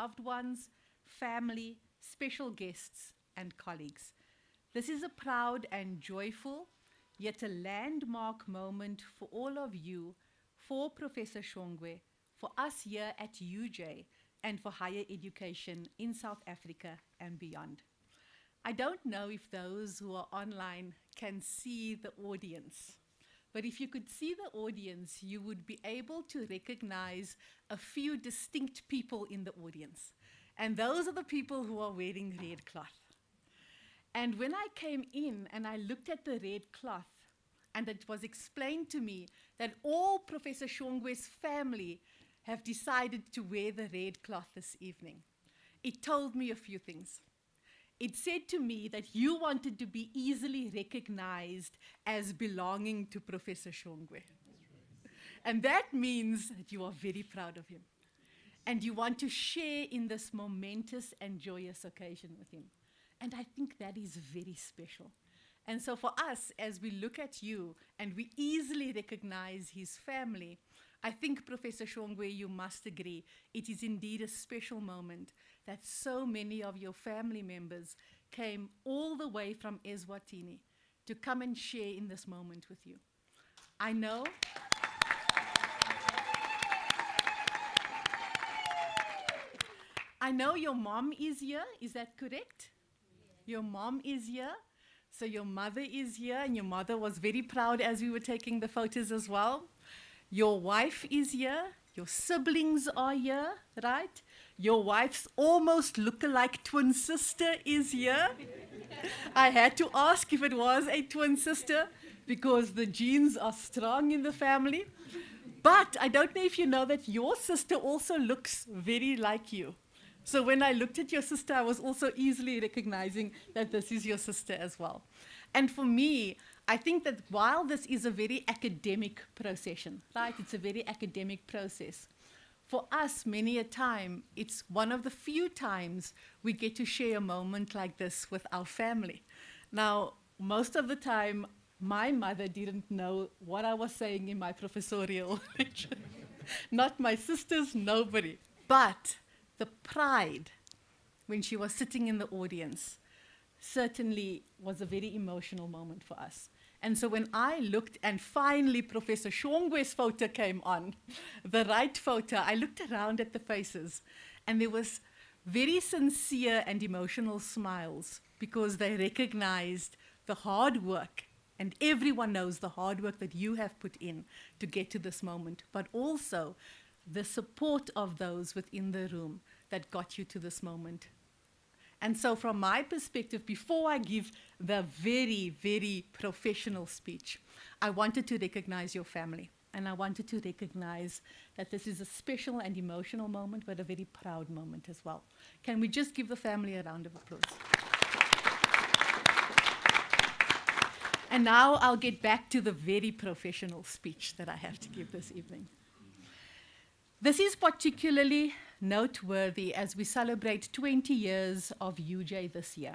loved ones, family, special guests, and colleagues. This is a proud and joyful, yet a landmark moment for all of you, for Professor Shongwe, for us here at UJ, and for higher education in South Africa and beyond. I don't know if those who are online can see the audience, but if you could see the audience, you would be able to recognize a few distinct people in the audience. And those are the people who are wearing red cloth. And when I came in and I looked at the red cloth, and it was explained to me that all Professor Shongwe's family have decided to wear the red cloth this evening, it told me a few things. It said to me that you wanted to be easily recognized as belonging to Professor Shongwe. And that means that you are very proud of him. And you want to share in this momentous and joyous occasion with him. And I think that is very special. And so for us, as we look at you and we easily recognize his family, I think, Professor Shongwe, you must agree, it is indeed a special moment that so many of your family members came all the way from Eswatini to come and share in this moment with you. I know your mom is here, is that correct? Your mom is here, so your mother is here, and your mother was very proud as we were taking the photos as well. Your wife is here, your siblings are here, right? Your wife's almost look-alike twin sister is here. I had to ask if it was a twin sister because the genes are strong in the family. But I don't know if you know that your sister also looks very like you. So when I looked at your sister, I was also easily recognizing that this is your sister as well. And for me, I think that while this is a very academic procession, right? It's a very academic process. For us, many a time, it's one of the few times we get to share a moment like this with our family. Now, most of the time, my mother didn't know what I was saying in my professorial lecture. Not my sisters, nobody. But the pride when she was sitting in the audience certainly was a very emotional moment for us. And so when I looked and finally Professor Shongwe's photo came on, the right photo, I looked around at the faces and there was very sincere and emotional smiles because they recognized the hard work, and everyone knows the hard work that you have put in to get to this moment, but also the support of those within the room that got you to this moment. And so from my perspective, before I give the very, very professional speech, I wanted to recognize your family. And I wanted to recognize that this is a special and emotional moment, but a very proud moment as well. Can we just give the family a round of applause? And now I'll get back to the very professional speech that I have to give this evening. This is particularly noteworthy as we celebrate 20 years of UJ this year.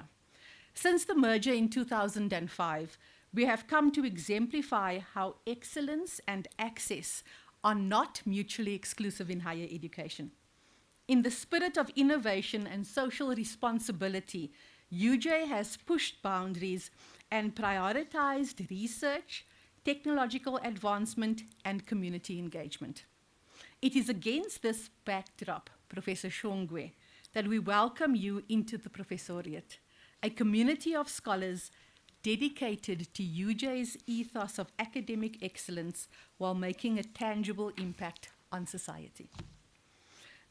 Since the merger in 2005, we have come to exemplify how excellence and access are not mutually exclusive in higher education. In the spirit of innovation and social responsibility, UJ has pushed boundaries and prioritized research, technological advancement, and community engagement. It is against this backdrop, Professor Shongwe, that we welcome you into the Professoriate, a community of scholars dedicated to UJ's ethos of academic excellence while making a tangible impact on society.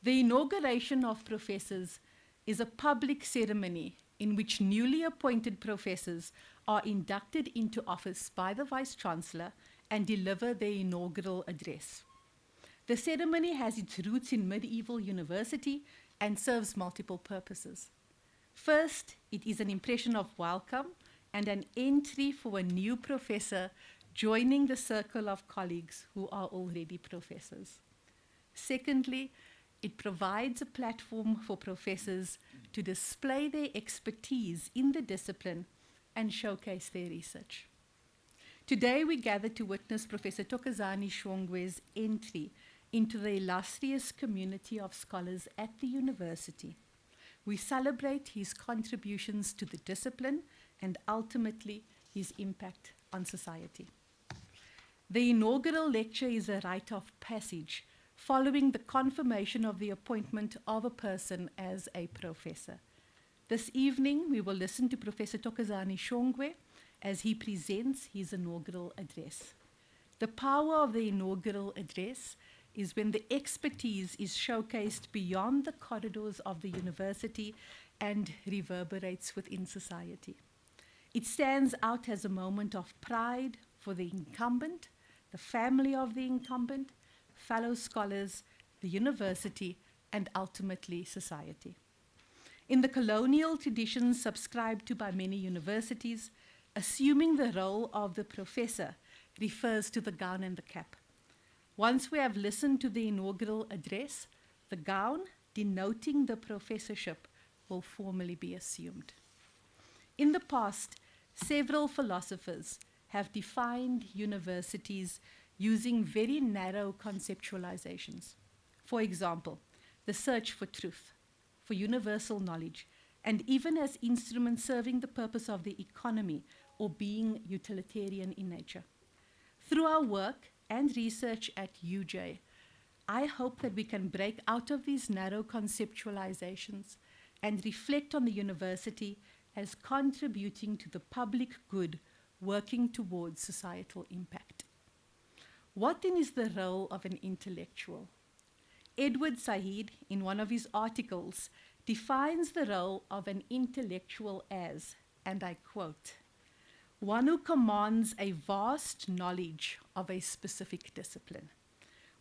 The inauguration of professors is a public ceremony in which newly appointed professors are inducted into office by the Vice-Chancellor and deliver their inaugural address. The ceremony has its roots in medieval university and serves multiple purposes. First, it is an impression of welcome and an entry for a new professor joining the circle of colleagues who are already professors. Secondly, it provides a platform for professors to display their expertise in the discipline and showcase their research. Today, we gather to witness Professor Thokozani Shongwe's entry into the illustrious community of scholars at the university. We celebrate his contributions to the discipline and ultimately his impact on society. The inaugural lecture is a rite of passage following the confirmation of the appointment of a person as a professor. This evening, we will listen to Professor Thokozani Shongwe as he presents his inaugural address. The power of the inaugural address is when the expertise is showcased beyond the corridors of the university and reverberates within society. It stands out as a moment of pride for the incumbent, the family of the incumbent, fellow scholars, the university, and ultimately society. In the colonial traditions subscribed to by many universities, assuming the role of the professor refers to the gown and the cap. Once we have listened to the inaugural address, the gown, denoting the professorship, will formally be assumed. In the past, several philosophers have defined universities using very narrow conceptualizations. For example, the search for truth, for universal knowledge, and even as instruments serving the purpose of the economy or being utilitarian in nature. Through our work and research at UJ, I hope that we can break out of these narrow conceptualizations and reflect on the university as contributing to the public good, working towards societal impact. What then is the role of an intellectual? Edward Said, in one of his articles, defines the role of an intellectual as, and I quote, one who commands a vast knowledge of a specific discipline,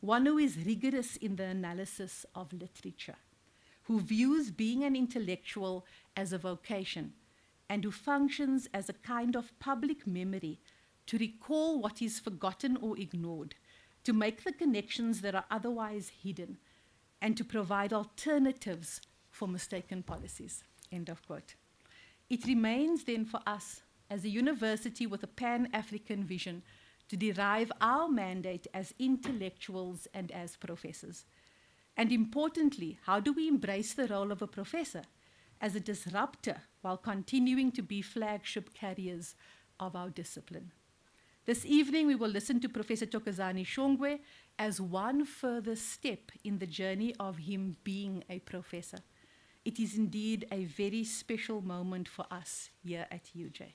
one who is rigorous in the analysis of literature, who views being an intellectual as a vocation, and who functions as a kind of public memory to recall what is forgotten or ignored, to make the connections that are otherwise hidden, and to provide alternatives for mistaken policies, end of quote. It remains then for us, as a university with a Pan-African vision, to derive our mandate as intellectuals and as professors. And importantly, how do we embrace the role of a professor as a disruptor while continuing to be flagship carriers of our discipline? This evening, we will listen to Professor Thokozani Shongwe as one further step in the journey of him being a professor. It is indeed a very special moment for us here at UJ.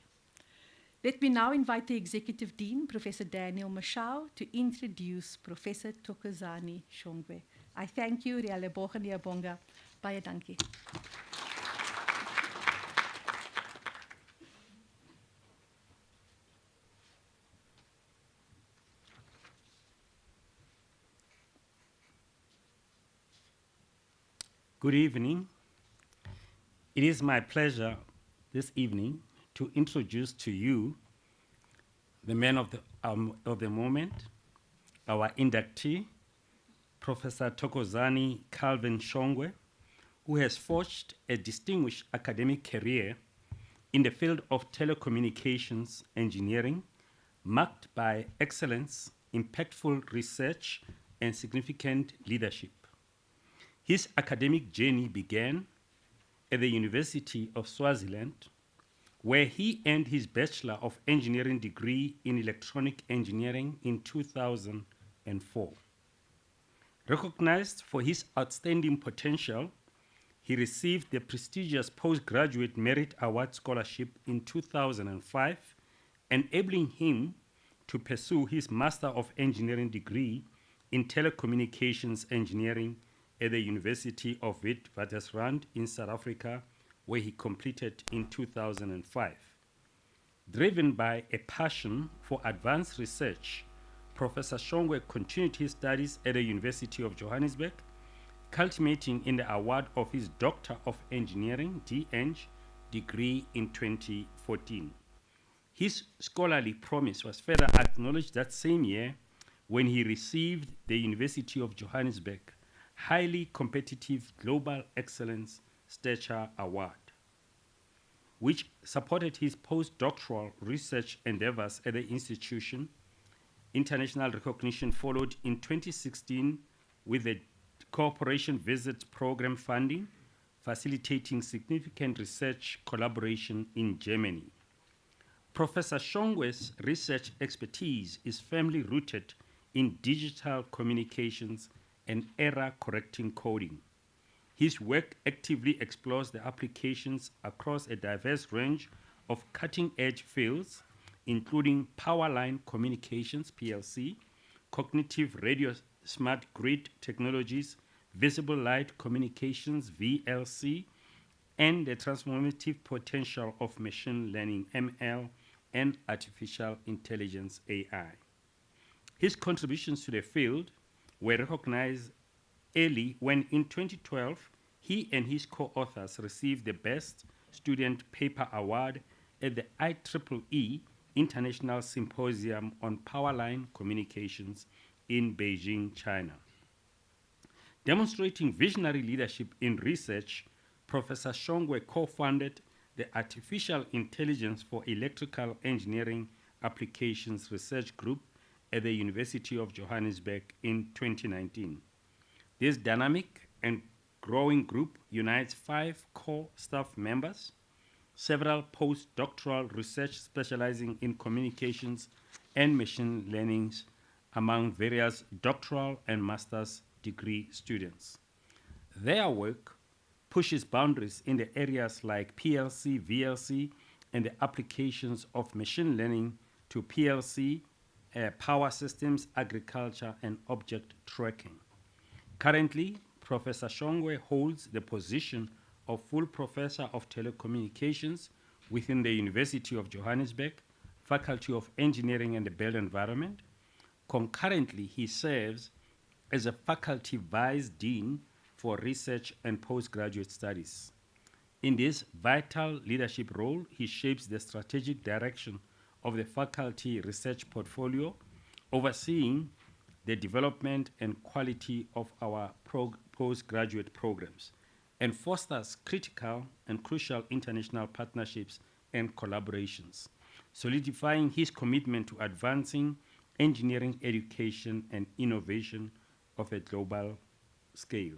Let me now invite the Executive Dean, Professor Daniel Mashau, to introduce Professor Thokozani Shongwe. I thank you, Rialeboga Niabonga. Baie dankie. Good evening. It is my pleasure this evening to introduce to you the man of the moment, our inductee, Professor Thokozani Calvin Shongwe, who has forged a distinguished academic career in the field of telecommunications engineering, marked by excellence, impactful research, and significant leadership. His academic journey began at the University of Swaziland, where he earned his Bachelor of Engineering degree in Electronic Engineering in 2004. Recognized for his outstanding potential, he received the prestigious Postgraduate Merit Award Scholarship in 2005, enabling him to pursue his Master of Engineering degree in Telecommunications Engineering at the University of Witwatersrand in South Africa, where he completed in 2005. Driven by a passion for advanced research, Professor Shongwe continued his studies at the University of Johannesburg, culminating in the award of his Doctor of Engineering, DEng, degree in 2014. His scholarly promise was further acknowledged that same year when he received the University of Johannesburg Highly Competitive Global Excellence Stature Award, which supported his postdoctoral research endeavors at the institution. International recognition followed in 2016 with the Cooperation Visits Program funding, facilitating significant research collaboration in Germany. Professor Shongwe's research expertise is firmly rooted in digital communications and error-correcting coding. His work actively explores the applications across a diverse range of cutting-edge fields, including power line communications, PLC, cognitive radio smart grid technologies, visible light communications, VLC, and the transformative potential of machine learning, ML, and artificial intelligence, AI. His contributions to the field were recognized early when in 2012, he and his co-authors received the Best Student Paper Award at the IEEE International Symposium on Powerline Communications in Beijing, China. Demonstrating visionary leadership in research, Professor Shongwe co-founded the Artificial Intelligence for Electrical Engineering Applications Research Group at the University of Johannesburg in 2019. This dynamic and growing group unites 5 core staff members, several postdoctoral research specializing in communications and machine learning among various doctoral and master's degree students. Their work pushes boundaries in the areas like PLC, VLC, and the applications of machine learning to PLC, power systems, agriculture, and object tracking. Currently, Professor Shongwe holds the position of full professor of telecommunications within the University of Johannesburg, Faculty of Engineering and the Built Environment. Concurrently, he serves as a faculty vice dean for research and postgraduate studies. In this vital leadership role, he shapes the strategic direction of the faculty research portfolio, overseeing the development and quality of our postgraduate programs, and fosters critical and crucial international partnerships and collaborations, solidifying his commitment to advancing engineering education and innovation of a global scale.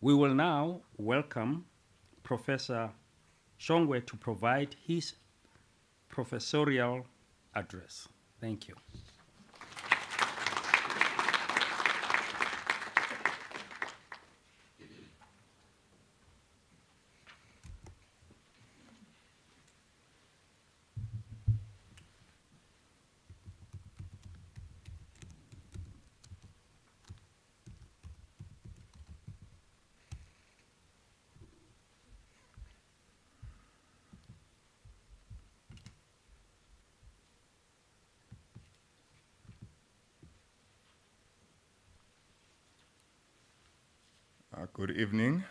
We will now welcome Professor Shongwe to provide his professorial address. Thank you. Good evening.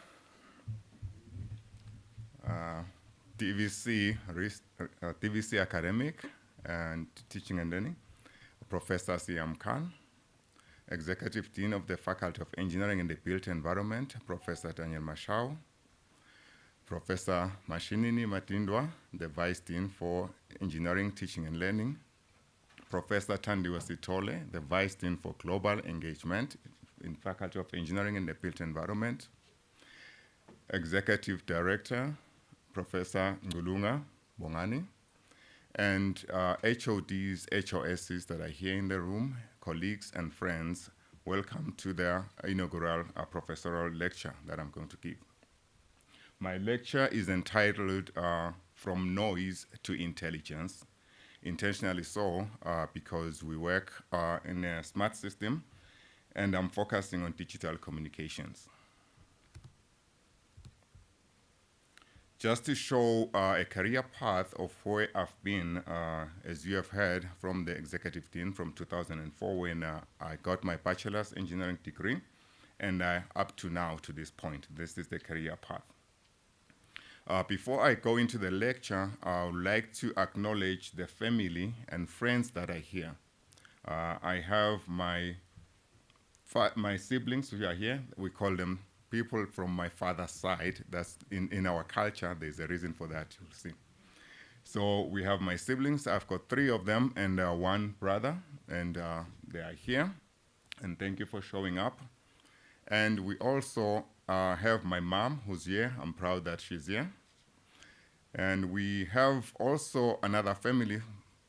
TVC academic and teaching and learning, Professor Siam Khan, Executive Dean of the Faculty of Engineering in the Built Environment, Professor Daniel Mashao, Professor Mashinini Matindwa, the Vice Dean for Engineering, Teaching and Learning, Professor Tandiwa Sitole, the Vice Dean for Global Engagement in Faculty of Engineering in the Built Environment, Executive Director, Professor Ngulunga Bongani, and HODs, HOSs that are here in the room, colleagues and friends, welcome to the inaugural professorial lecture that I'm going to give. My lecture is entitled From Noise to Intelligence, intentionally so because we work in a smart system and I'm focusing on digital communications. Just to show a career path of where I've been, as you have heard from the executive dean from 2004 when I got my bachelor's engineering degree, and up to now, to this point, this is the career path. Before I go into the lecture, I would like to acknowledge the family and friends that are here. I have my siblings who are here. We call them people from my father's side. That's in our culture. There's a reason for that, you'll see. So we have my siblings. I've got 3 of them and 1 brother, and they are here. And thank you for showing up. And we also have my mom who's here. I'm proud that she's here. And we have also another family.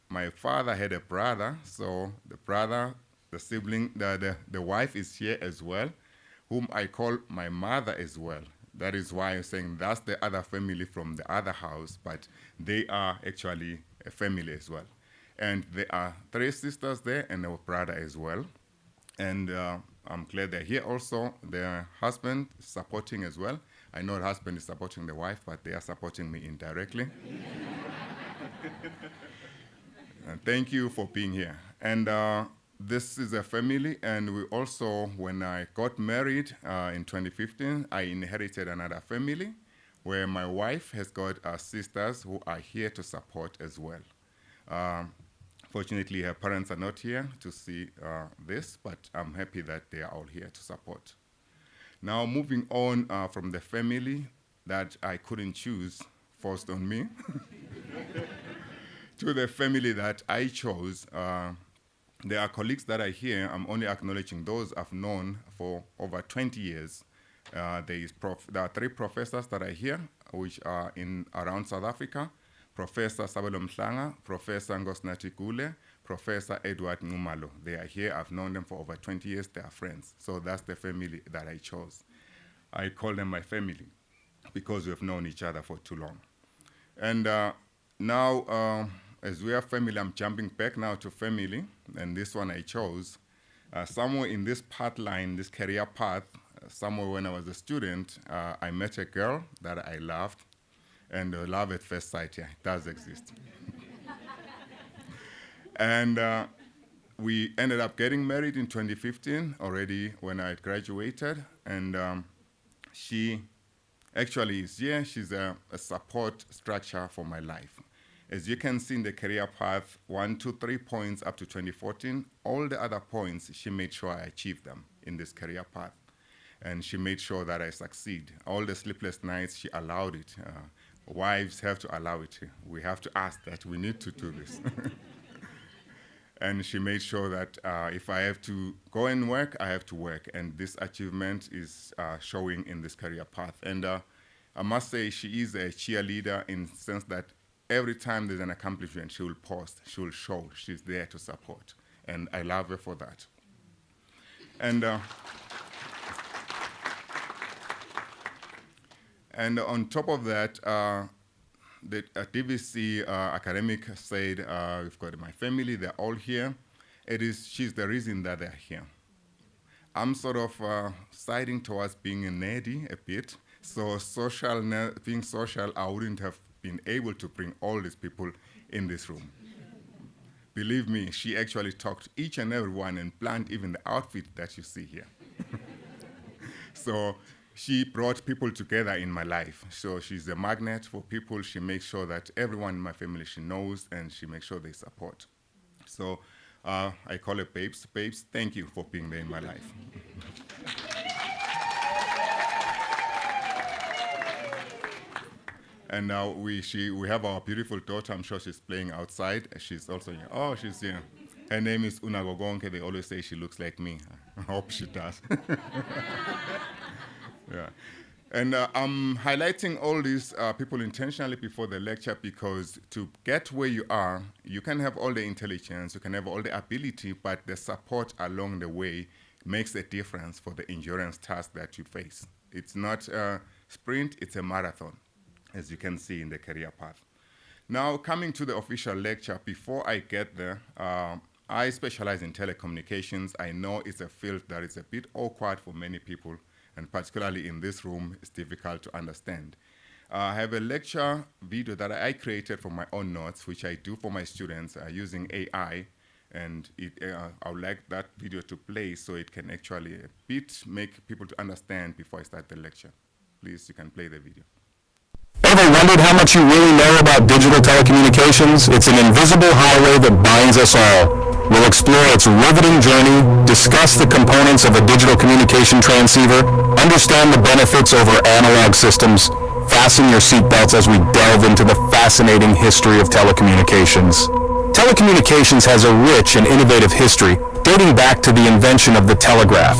My father had a brother, so the brother, the sibling, the wife is here as well, whom I call my mother as well. That is why I'm saying that's the other family from the other house, but they are actually a family as well. And there are 3 sisters there and a brother as well. And I'm glad they're here also. Their husband is supporting as well. I know the husband is supporting the wife, but they are supporting me indirectly. And thank you for being here. And this is a family, and we also, when I got married in 2015, I inherited another family where my wife has got sisters who are here to support as well. Fortunately, her parents are not here to see this, but I'm happy that they are all here to support. Now, moving on from the family that I couldn't choose, forced on me, to the family that I chose. There are colleagues that are here. I'm only acknowledging those I've known for over 20 years. There are 3 professors that are here, which are around South Africa. Professor Sabelo Mhlanga, Professor Ngosnathi Gule, Professor Edward Ngumalo. They are here. I've known them for over 20 years. They are friends. So that's the family that I chose. I call them my family because we have known each other for too long. And now, as we are family, I'm jumping back now to family. And this one I chose. Somewhere in this path line, this career path, somewhere when I was a student, I met a girl that I loved. And love at first sight, yeah, it does exist. And we ended up getting married in 2015, already when I graduated. And she actually is here. She's a support structure for my life. As you can see in the career path, 1, 2, 3 points up to 2014, all the other points, she made sure I achieved them in this career path. And she made sure that I succeed. All the sleepless nights, she allowed it. Wives have to allow it. We have to ask that we need to do this. And she made sure that if I have to go and work, I have to work. And this achievement is showing in this career path. And I must say she is a cheerleader in the sense that every time there's an accomplishment, she will post, she will show, she's there to support. And I love her for that. And on top of that, the DVC academic said, we've got my family, they're all here. She's the reason that they're here. I'm sort of siding towards being a nerdy a bit. So being social, I wouldn't have been able to bring all these people in this room. Believe me, she actually talked to each and every one and planned even the outfit that you see here. So she brought people together in my life. So she's a magnet for people. She makes sure that everyone in my family she knows, and she makes sure they support. So I call her Babes. Babes, thank you for being there in my life. And now we have our beautiful daughter. I'm sure she's playing outside. She's also here. Oh, she's here. Her name is Unagogonke. They always say she looks like me. I hope she does. Yeah. And I'm highlighting all these people intentionally before the lecture because to get where you are, you can have all the intelligence, you can have all the ability, but the support along the way makes a difference for the endurance task that you face. It's not a sprint, it's a marathon, as you can see in the career path. Now, coming to the official lecture, before I get there, I specialize in telecommunications. I know it's a field that is a bit awkward for many people, and particularly in this room, it's difficult to understand. I have a lecture video that I created for my own notes, which I do for my students using AI, and I would like that video to play so it can actually make people to understand before I start the lecture. Please, you can play the video. Ever wondered how much you really know about digital telecommunications? It's an invisible highway that binds us all. We'll explore its riveting journey, discuss the components of a digital communication transceiver, understand the benefits over analog systems. Fasten your seatbelts as we delve into the fascinating history of telecommunications. Telecommunications has a rich and innovative history, dating back to the invention of the telegraph.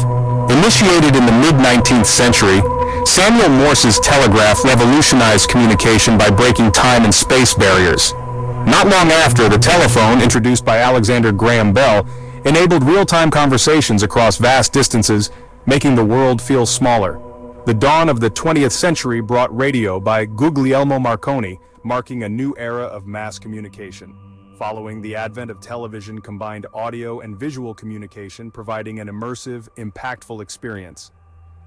Initiated in the mid-19th century, Samuel Morse's telegraph revolutionized communication by breaking time and space barriers. Not long after, the telephone, introduced by Alexander Graham Bell, enabled real-time conversations across vast distances, making the world feel smaller. The dawn of the 20th century brought radio by Guglielmo Marconi, marking a new era of mass communication. Following the advent of television combined audio and visual communication, providing an immersive, impactful experience.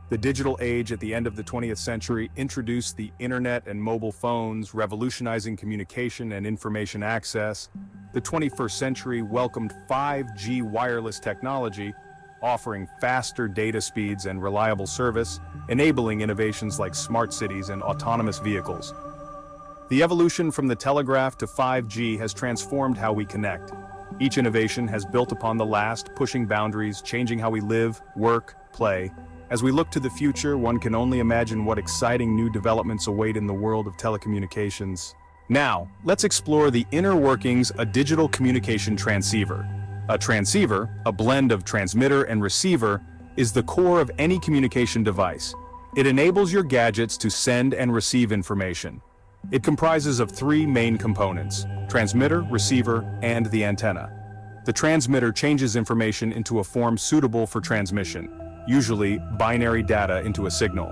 The digital age at the end of the 20th century introduced the internet and mobile phones, revolutionizing communication and information access. The 21st century welcomed 5G wireless technology, offering faster data speeds and reliable service, enabling innovations like smart cities and autonomous vehicles. The evolution from the telegraph to 5G has transformed how we connect. Each innovation has built upon the last, pushing boundaries, changing how we live, work, play. As we look to the future, one can only imagine what exciting new developments await in the world of telecommunications. Now, let's explore the inner workings of a digital communication transceiver. A transceiver, a blend of transmitter and receiver, is the core of any communication device. It enables your gadgets to send and receive information. It comprises of three main components: transmitter, receiver, and the antenna. The transmitter changes information into a form suitable for transmission, usually binary data into a signal.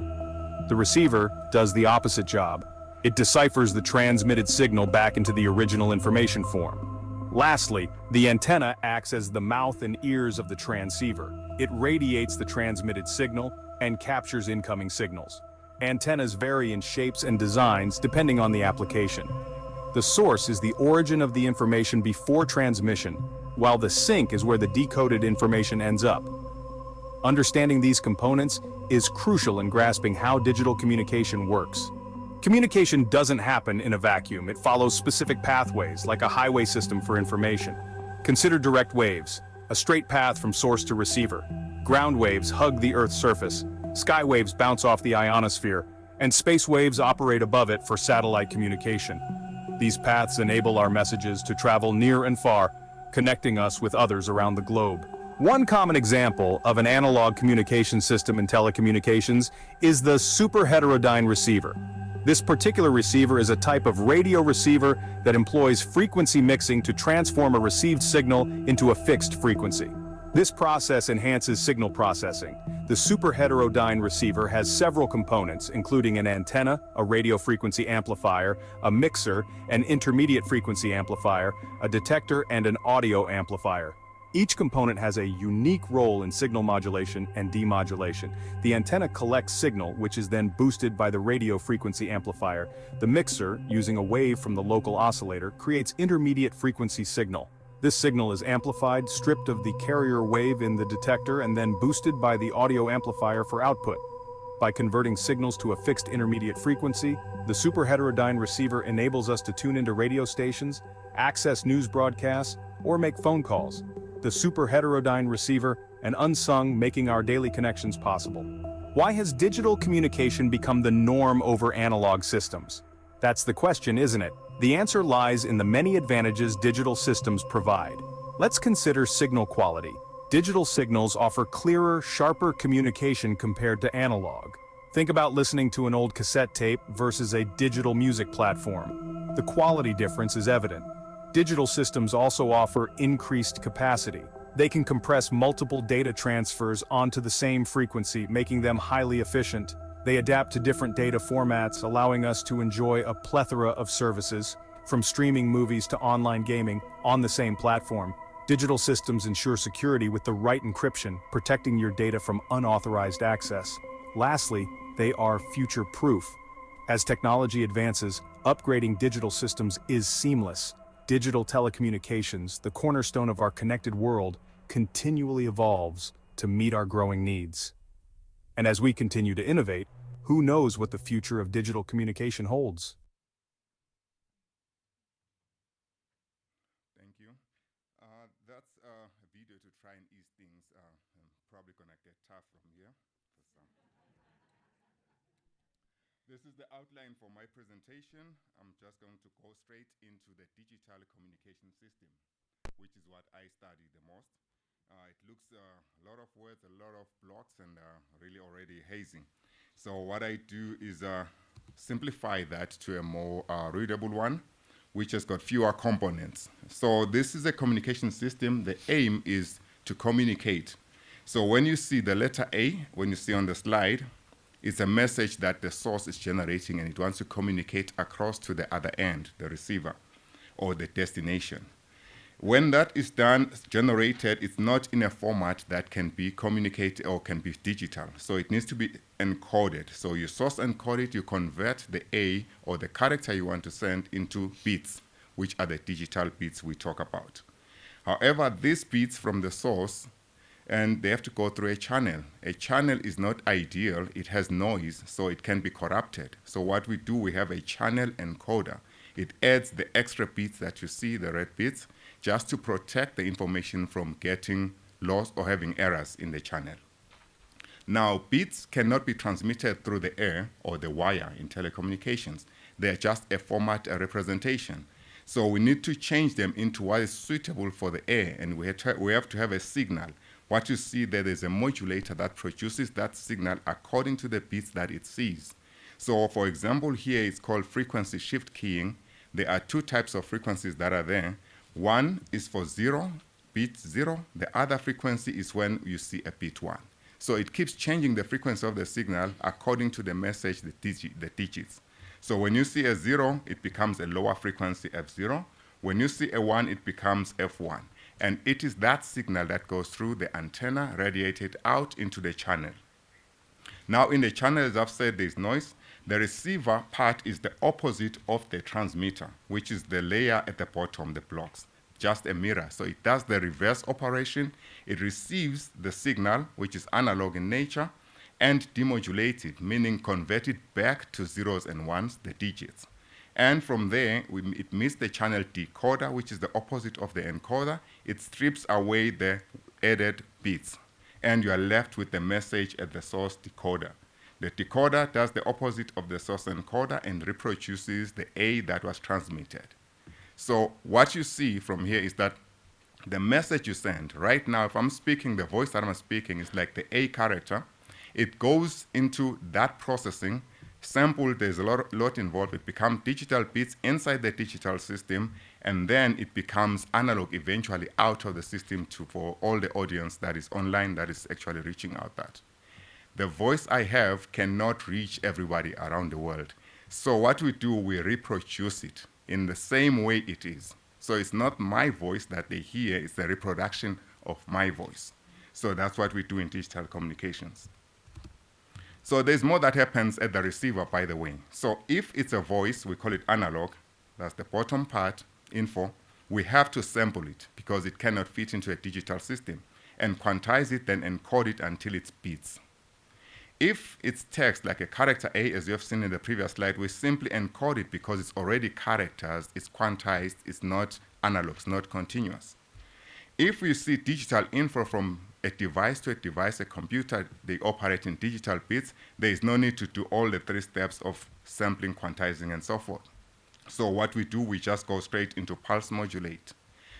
The receiver does the opposite job. It deciphers the transmitted signal back into the original information form. Lastly, the antenna acts as the mouth and ears of the transceiver. It radiates the transmitted signal and captures incoming signals. Antennas vary in shapes and designs depending on the application. The source is the origin of the information before transmission, while the sink is where the decoded information ends up. Understanding these components is crucial in grasping how digital communication works. Communication doesn't happen in a vacuum. It follows specific pathways, like a highway system for information. Consider direct waves, a straight path from source to receiver. Ground waves hug the Earth's surface. Sky waves bounce off the ionosphere, and space waves operate above it for satellite communication. These paths enable our messages to travel near and far, connecting us with others around the globe. One common example of an analog communication system in telecommunications is the superheterodyne receiver. This particular receiver is a type of radio receiver that employs frequency mixing to transform a received signal into a fixed frequency. This process enhances signal processing. The superheterodyne receiver has several components, including an antenna, a radio frequency amplifier, a mixer, an intermediate frequency amplifier, a detector, and an audio amplifier. Each component has a unique role in signal modulation and demodulation. The antenna collects signal, which is then boosted by the radio frequency amplifier. The mixer, using a wave from the local oscillator, creates intermediate frequency signal. This signal is amplified, stripped of the carrier wave in the detector, and then boosted by the audio amplifier for output. By converting signals to a fixed intermediate frequency, the superheterodyne receiver enables us to tune into radio stations, access news broadcasts, or make phone calls. The superheterodyne receiver, an unsung, making our daily connections possible. Why has digital communication become the norm over analog systems? That's the question, isn't it? The answer lies in the many advantages digital systems provide. Let's consider signal quality. Digital signals offer clearer, sharper communication compared to analog. Think about listening to an old cassette tape versus a digital music platform. The quality difference is evident. Digital systems also offer increased capacity. They can compress multiple data transfers onto the same frequency, making them highly efficient. They adapt to different data formats, allowing us to enjoy a plethora of services, from streaming movies to online gaming, on the same platform. Digital systems ensure security with the right encryption, protecting your data from unauthorized access. Lastly, they are future-proof. As technology advances, upgrading digital systems is seamless. Digital telecommunications, the cornerstone of our connected world, continually evolves to meet our growing needs. And as we continue to innovate, who knows what the future of digital communication holds? Thank you. That's a video to try and ease things. I'm probably going to get tough from here. This is the outline for my presentation. I'm just going to go straight into the digital communication system, which is what I study the most. It looks a lot of words, a lot of blocks, and really already hazy. So what I do is simplify that to a more readable one, which has got fewer components. So this is a communication system. The aim is to communicate. So when you see the letter A, when you see on the slide, it's a message that the source is generating, and it wants to communicate across to the other end, the receiver, or the destination. When that is done, generated, it's not in a format that can be communicated or can be digital. So it needs to be encoded. So you source encode it, you convert the A or the character you want to send into bits, which are the digital bits we talk about. However, these bits from the source, and they have to go through a channel. A channel is not ideal. It has noise, so it can be corrupted. So what we do, we have a channel encoder. It adds the extra bits that you see, the red bits, just to protect the information from getting lost or having errors in the channel. Now, bits cannot be transmitted through the air or the wire in telecommunications. They're just a format, a representation. So we need to change them into what is suitable for the air, and we have to have a signal. What you see there is a modulator that produces that signal according to the bits that it sees. So for example, here it's called frequency shift keying. There are two types of frequencies that are there. One is for 0, bit 0. The other frequency is when you see a bit 1. So it keeps changing the frequency of the signal according to the message, the digits. So when you see a 0, it becomes a lower frequency, F0. When you see a 1, it becomes F1. And it is that signal that goes through the antenna, radiated out into the channel. Now in the channel, as I've said, there's noise. The receiver part is the opposite of the transmitter, which is the layer at the bottom, the blocks, just a mirror. So it does the reverse operation. It receives the signal, which is analog in nature, and demodulates it, meaning convert it back to zeros and ones, the digits. And from there, it meets the channel decoder, which is the opposite of the encoder. It strips away the added bits, and you are left with the message at the source decoder. The decoder does the opposite of the source encoder and reproduces the A that was transmitted. So what you see from here is that the message you send, right now, if I'm speaking, the voice that I'm speaking is like the A character. It goes into that processing. Sample, there's a lot involved. It becomes digital bits inside the digital system, and then it becomes analog eventually out of the system for all the audience that is online that is actually reaching out that. The voice I have cannot reach everybody around the world. So what we do, we reproduce it in the same way it is. So it's not my voice that they hear, it's the reproduction of my voice. So that's what we do in digital communications. So there's more that happens at the receiver, by the way. So if it's a voice, we call it analog. That's the bottom part, info. We have to sample it because it cannot fit into a digital system, and quantize it, then encode it until it's bits. If it's text, like a character A, as you have seen in the previous slide, we simply encode it because it's already characters, it's quantized, it's not analog, it's not continuous. If we see digital info from a device to a device, a computer, they operate in digital bits, there is no need to do all the 3 steps of sampling, quantizing, and so forth. So what we do, we just go straight into pulse modulate.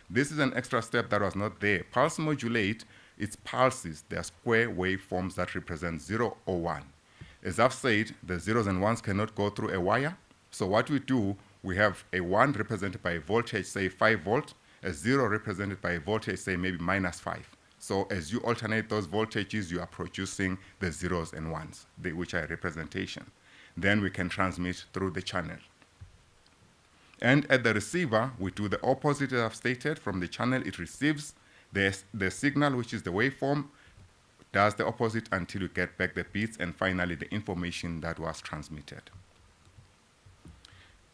This is an extra step that was not there. Pulse modulate, it's pulses. They are square waveforms that represent 0 or 1. As I've said, the zeros and ones cannot go through a wire. So what we do, we have a 1 represented by a voltage, say 5 volt, a 0 represented by a voltage, say maybe -5. So as you alternate those voltages, you are producing the zeros and ones, which are a representation. Then we can transmit through the channel. And at the receiver, we do the opposite as I've stated. From the channel, it receives the signal, which is the waveform, does the opposite until you get back the bits, and finally the information that was transmitted.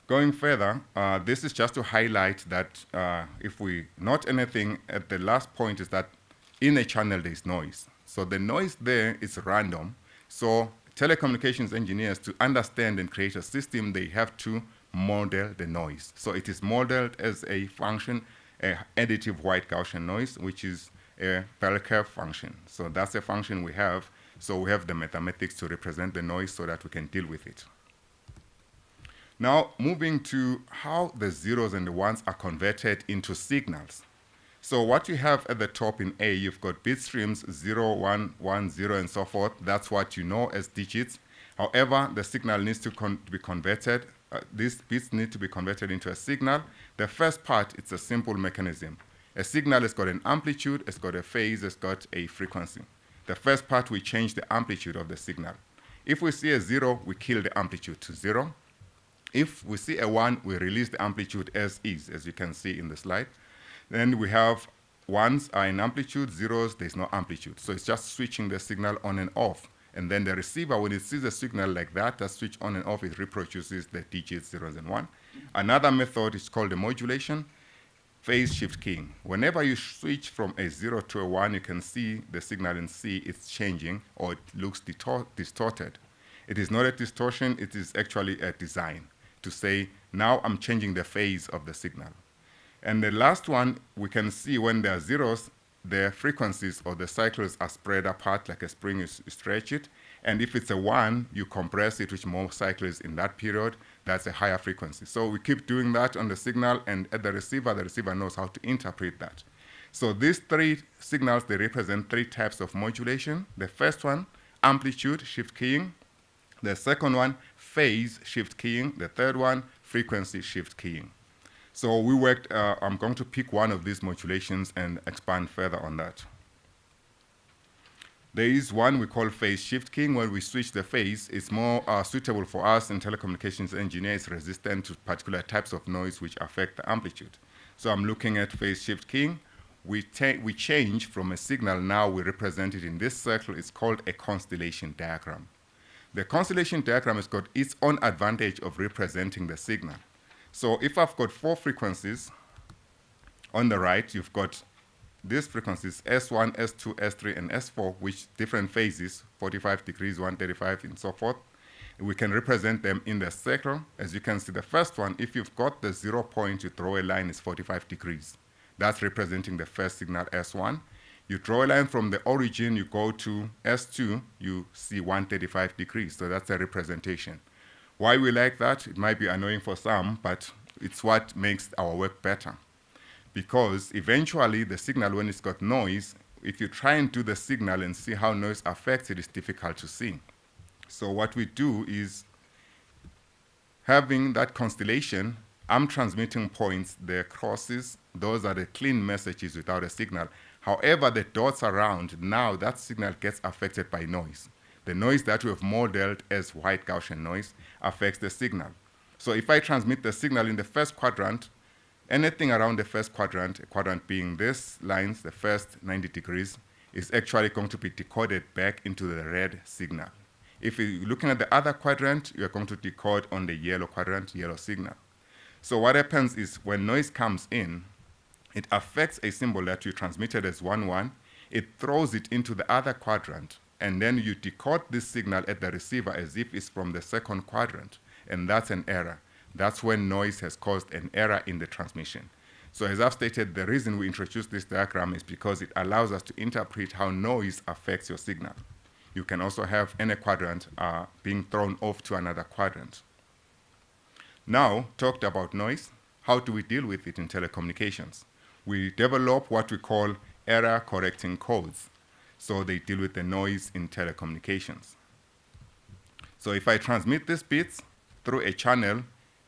Going further, this is just to highlight that if we note anything at the last point is that in a channel there's noise. So the noise there is random. So telecommunications engineers, to understand and create a system, they have to model the noise. So it is modeled as a function, a additive white Gaussian noise, which is a bell curve function. So that's a function we have. So we have the mathematics to represent the noise so that we can deal with it. Now, moving to how the zeros and the ones are converted into signals. So what you have at the top in A, you've got bit streams 0, 1, 1, 0, and so forth. That's what you know as digits. However, the signal needs to be converted. These bits need to be converted into a signal. The first part, it's a simple mechanism. A signal has got an amplitude, it's got a phase, it's got a frequency. The first part, we change the amplitude of the signal. If we see a 0, we kill the amplitude to 0. If we see a 1, we release the amplitude as is, as you can see in the slide. Then we have 1s are in amplitude, 0s, there's no amplitude. So it's just switching the signal on and off. And then the receiver, when it sees a signal like that, that switch on and off, it reproduces the digits 0s and 1. Another method is called the modulation, phase shift keying. Whenever you switch from a 0 to a 1, you can see the signal in C is changing, or it looks distorted. It is not a distortion, it is actually a design to say, now I'm changing the phase of the signal. And the last one, we can see when there are 0s, the frequencies or the cycles are spread apart like a spring, you stretch it. And if it's a 1, you compress it with more cycles in that period. That's a higher frequency. So we keep doing that on the signal, and at the receiver knows how to interpret that. So these 3 signals, they represent 3 types of modulation. The first one, amplitude shift keying. The second one, phase shift keying. The third one, frequency shift keying. So we worked, I'm going to pick one of these modulations and expand further on that. There is one we call phase shift keying. When we switch the phase, it's more suitable for us in telecommunications engineers, resistant to particular types of noise which affect the amplitude. So I'm looking at phase shift keying. We change from a signal, now we represent it in this circle. It's called a constellation diagram. The constellation diagram has got its own advantage of representing the signal. So if I've got 4 frequencies, on the right, you've got these frequencies, S1, S2, S3, and S4, which different phases, 45 degrees, 135, and so forth. We can represent them in the circle. As you can see, the first one, if you've got the 0 point, you draw a line, is 45 degrees. That's representing the first signal, S1. You draw a line from the origin, you go to S2, you see 135 degrees. So that's a representation. Why we like that? It might be annoying for some, but it's what makes our work better. Because eventually the signal, when it's got noise, if you try and do the signal and see how noise affects it, it's difficult to see. So what we do is, having that constellation, I'm transmitting points, the crosses, those are the clean messages without a signal. However, the dots around, now that signal gets affected by noise. The noise that we have modeled as white Gaussian noise affects the signal. So if I transmit the signal in the first quadrant, anything around the first quadrant, a quadrant being this lines, the first 90 degrees, is actually going to be decoded back into the red signal. If you're looking at the other quadrant, you're going to decode on the yellow quadrant, yellow signal. So what happens is when noise comes in, it affects a symbol that you transmitted as 1, 1. It throws it into the other quadrant, and then you decode this signal at the receiver as if it's from the second quadrant, and that's an error. That's when noise has caused an error in the transmission. So as I've stated, the reason we introduced this diagram is because it allows us to interpret how noise affects your signal. You can also have any quadrant being thrown off to another quadrant. Now, talked about noise, how do we deal with it in telecommunications? We develop what we call error correcting codes. So they deal with the noise in telecommunications. So if I transmit these bits through a channel,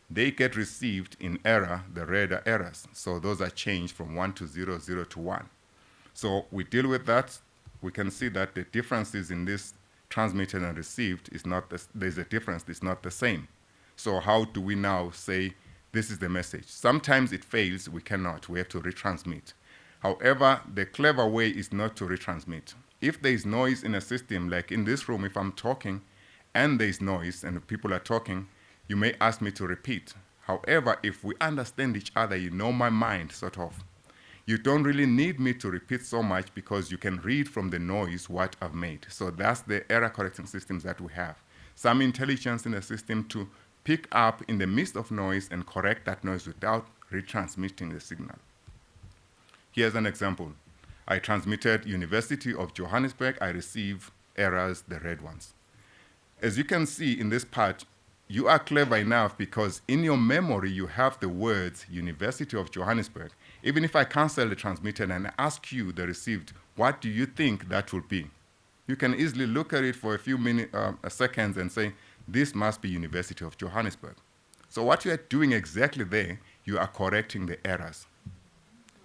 they get received in error, the red are errors. So those are changed from 1 to 0, 0 to 1. So we deal with that. We can see that the differences in this transmitted and received is not, there's a difference, it's not the same. So how do we now say this is the message? Sometimes it fails, we cannot, we have to retransmit. However, the clever way is not to retransmit. If there is noise in a system, like in this room, if I'm talking and there's noise and people are talking, you may ask me to repeat. However, if we understand each other, you know my mind, sort of. You don't really need me to repeat so much because you can read from the noise what I've made. So that's the error correcting systems that we have. Some intelligence in the system to pick up in the midst of noise and correct that noise without retransmitting the signal. Here's an example. I transmitted University of Johannesburg. I receive errors, the red ones. As you can see in this part, you are clever enough because in your memory you have the words University of Johannesburg. Even if I cancel the transmitted and ask you, the received, what do you think that will be? You can easily look at it for a few seconds and say, this must be University of Johannesburg. So what you are doing exactly there, you are correcting the errors.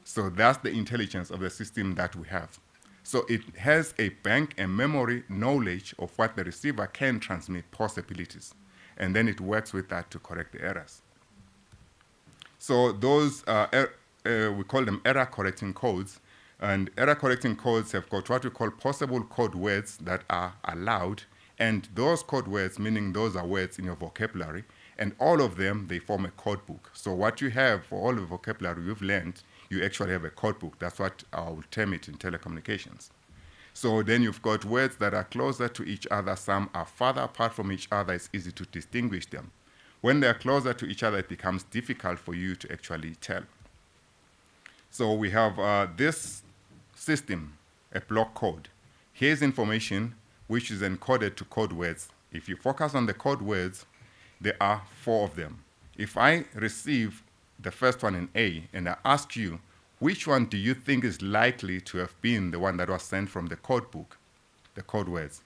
So that's the intelligence of the system that we have. So it has a bank and memory knowledge of what the receiver can transmit possibilities. And then it works with that to correct the errors. So those, we call them error correcting codes. And error correcting codes have got what we call possible code words that are allowed. And those code words, meaning those are words in your vocabulary, and all of them, they form a code book. So what you have for all the vocabulary you've learned, you actually have a code book. That's what I will term it in telecommunications. So then you've got words that are closer to each other. Some are farther apart from each other. It's easy to distinguish them. When they're closer to each other, it becomes difficult for you to actually tell. So we have this system, a block code. Here's information which is encoded to code words. If you focus on the code words, there are 4 of them. If I receive the first one in A and I ask you, which one do you think is likely to have been the one that was sent from the code book, the code words?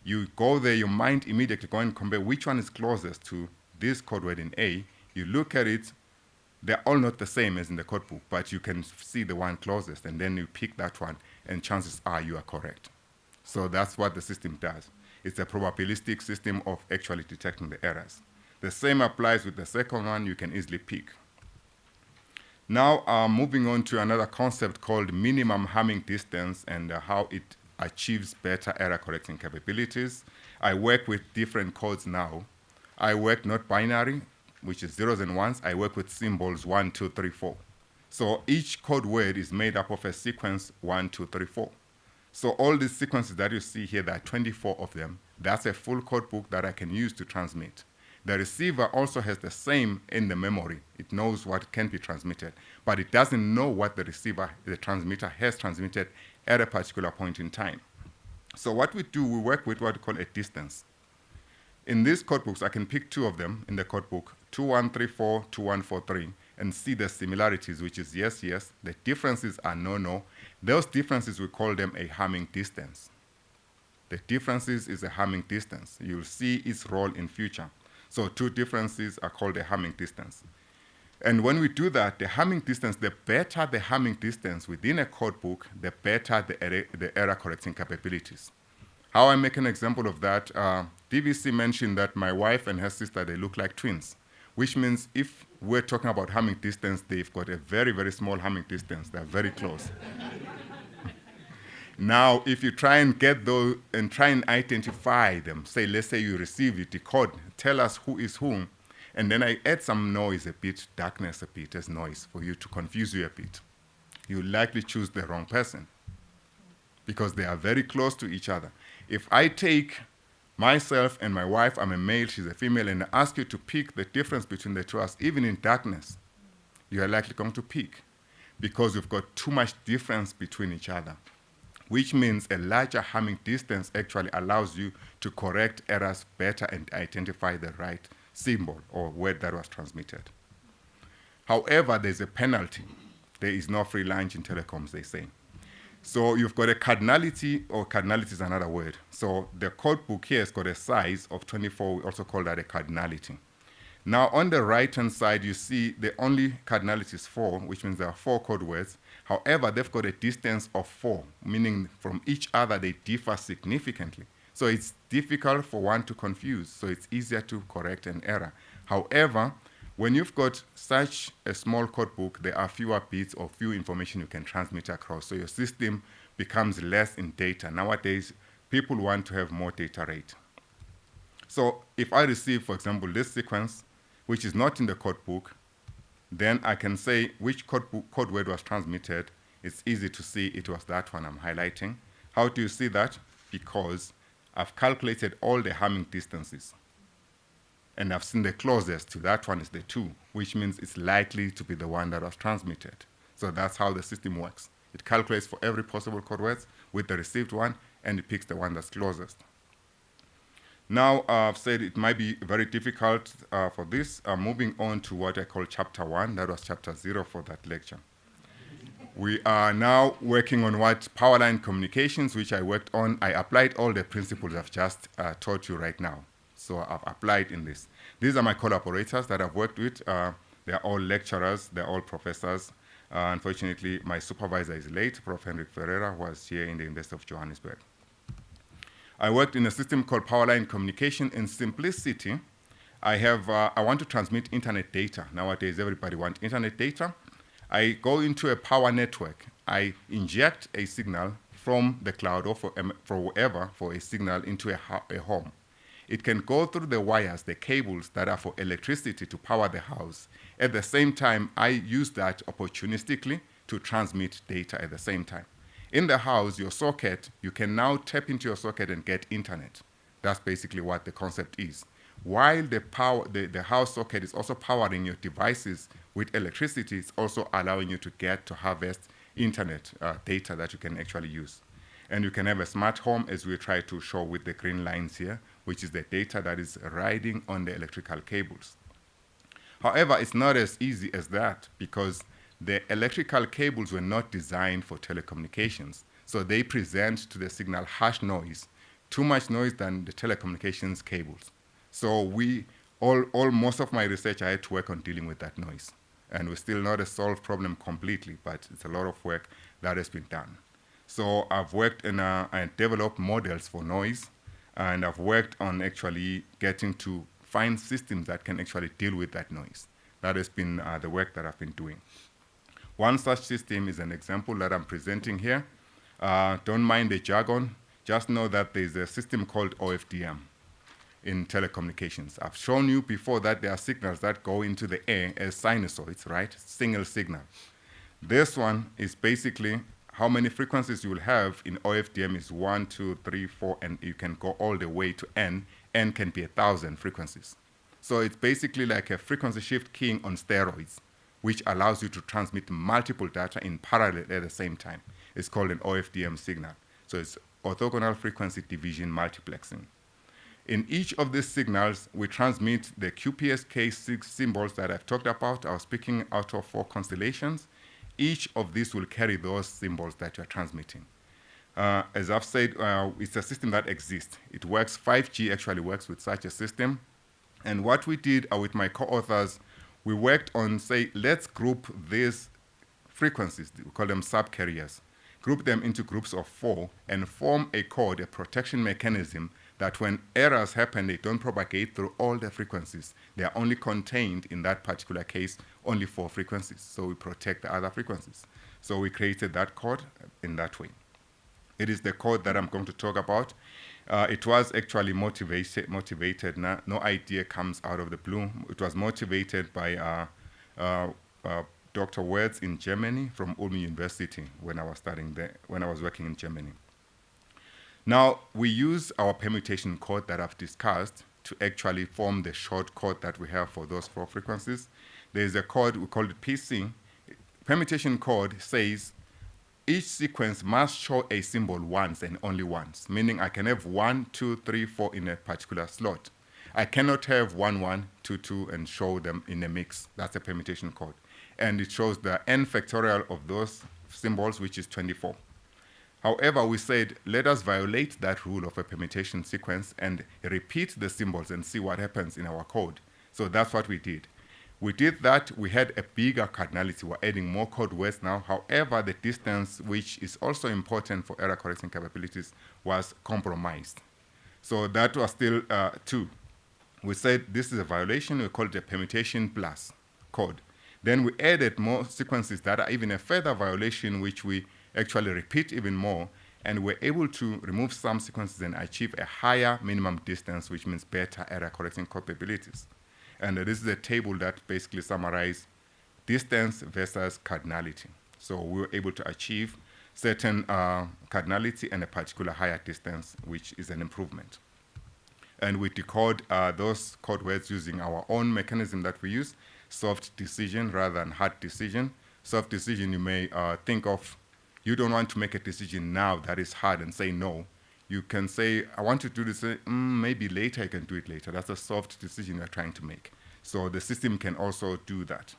You go there, your mind immediately go and compare which one is closest to this code word in A. You look at it, they're all not the same as in the code book, but you can see the one closest, and then you pick that one, and chances are you are correct. So that's what the system does. It's a probabilistic system of actually detecting the errors. The same applies with the second one, you can easily pick. Now, moving on to another concept called minimum harming distance and how it achieves better error correcting capabilities. I work with different codes now. I work not binary, which is zeros and ones. I work with symbols 1, 2, 3, 4. So each code word is made up of a sequence 1, 2, 3, 4. So all these sequences that you see here, there are 24 of them. That's a full code book that I can use to transmit. The receiver also has the same in the memory. It knows what can be transmitted, but it doesn't know what the transmitter has transmitted at a particular point in time. So what we do, we work with what we call a distance. In these code books, I can pick 2 of them in the code book, 2134, 2143, and see the similarities, which is yes, yes. The differences are no, no. Those differences, we call them a harming distance. The differences is a harming distance. You'll see its role in future. So 2 differences are called a harming distance. And when we do that, the harming distance, the better the harming distance within a code book, the better the error correcting capabilities. How I make an example of that, DVC mentioned that my wife and her sister, they look like twins, which means if we're talking about harming distance, they've got a very, very small harming distance. They're very close. Now, if you try and get those and try and identify them, say, let's say you receive, you decode, tell us who is whom, and then I add some noise a bit, darkness a bit as noise for you to confuse you a bit, you likely choose the wrong person because they are very close to each other. If I take myself and my wife, I'm a male, she's a female, and I ask you to pick the difference between the two of us, even in darkness, you are likely going to pick because you've got too much difference between each other, which means a larger harming distance actually allows you to correct errors better and identify the right symbol or word that was transmitted. However, there's a penalty. There is no free lunch in telecoms, they say. So you've got a cardinality, or cardinality is another word. So the code book here has got a size of 24. We also call that a cardinality. Now, on the right-hand side, you see the only cardinality is 4, which means there are 4 code words. However, they've got a distance of 4, meaning from each other they differ significantly. So it's difficult for one to confuse, so it's easier to correct an error. However, when you've got such a small code book, there are fewer bits or few information you can transmit across, so your system becomes less in data. Nowadays, people want to have more data rate. So if I receive, for example, this sequence, which is not in the code book, then I can say which code word was transmitted. It's easy to see it was that one I'm highlighting. How do you see that? Because I've calculated all the harming distances. And I've seen the closest to that one is the 2, which means it's likely to be the one that was transmitted. So that's how the system works. It calculates for every possible code word with the received one, and it picks the one that's closest. Now, I've said it might be very difficult for this. Moving on to what I call chapter 1, that was chapter 0 for that lecture. We are now working on what power line communications, which I worked on. I applied all the principles I've just taught you right now. So I've applied in this. These are my collaborators that I've worked with. They're all lecturers, they're all professors. Unfortunately, my supervisor is late, Prof. Henrik Ferreira, who was here in the University of Johannesburg. I worked in a system called power line communication. In simplicity, I want to transmit internet data. Nowadays, everybody wants internet data. I go into a power network. I inject a signal from the cloud or for wherever for a signal into a home. It can go through the wires, the cables that are for electricity to power the house. At the same time, I use that opportunistically to transmit data at the same time. In the house, your socket, you can now tap into your socket and get internet. That's basically what the concept is. While the house socket is also powering your devices with electricity, it's also allowing you to harvest internet data that you can actually use. And you can have a smart home, as we try to show with the green lines here, which is the data that is riding on the electrical cables. However, it's not as easy as that, because the electrical cables were not designed for telecommunications. So they present to the signal harsh noise, too much noise than the telecommunications cables. So most of my research, I had to work on dealing with that noise. And we're still not a solved problem completely, but it's a lot of work that has been done. So I've worked and developed models for noise, and I've worked on actually getting to find systems that can actually deal with that noise. That has been the work that I've been doing. One such system is an example that I'm presenting here. Don't mind the jargon. Just know that there's a system called OFDM in telecommunications. I've shown you before that there are signals that go into the air as sinusoids, right? Single signal. This one is basically how many frequencies you will have in OFDM is 1, 2, 3, 4, and you can go all the way to N. N can be 1,000 frequencies. So it's basically like a frequency shift keying on steroids, which allows you to transmit multiple data in parallel at the same time. It's called an OFDM signal. So it's orthogonal frequency division multiplexing. In each of these signals, we transmit the QPSK6 symbols that I've talked about. I was speaking out of 4 constellations. Each of these will carry those symbols that you're transmitting. As I've said, it's a system that exists. It works, 5G actually works with such a system. And what we did with my co-authors, we worked on, let's group these frequencies, we call them subcarriers, group them into groups of 4 and form a code, a protection mechanism that when errors happen, they don't propagate through all the frequencies. They are only contained, in that particular case, only 4 frequencies. So we protect the other frequencies. So we created that code in that way. It is the code that I'm going to talk about. It was actually motivated. No idea comes out of the blue. It was motivated by Dr. Wertz in Germany from Ulm University when I was studying there, when I was working in Germany. Now, we use our permutation code that I've discussed to actually form the short code that we have for those 4 frequencies. There's a code, we call it PC. Permutation code says each sequence must show a symbol once and only once, meaning I can have 1, 2, 3, 4 in a particular slot. I cannot have 1, 1, 2, 2 and show them in a mix. That's a permutation code. And it shows the n factorial of those symbols, which is 24. However, we said, let us violate that rule of a permutation sequence and repeat the symbols and see what happens in our code. So that's what we did. We did that. We had a bigger cardinality. We're adding more code words now. However, the distance, which is also important for error correction capabilities, was compromised. So that was still 2. We said this is a violation. We called it a permutation plus code. Then we added more sequences that are even a further violation, which we actually repeat even more, and we're able to remove some sequences and achieve a higher minimum distance, which means better error correcting capabilities. And this is a table that basically summarizes distance versus cardinality. So we were able to achieve certain cardinality and a particular higher distance, which is an improvement. And we decode those code words using our own mechanism that we use, soft decision rather than hard decision. Soft decision, you may think of, you don't want to make a decision now that is hard and say no. You can say, I want to do this, maybe later I can do it later. That's a soft decision you're trying to make. So the system can also do that.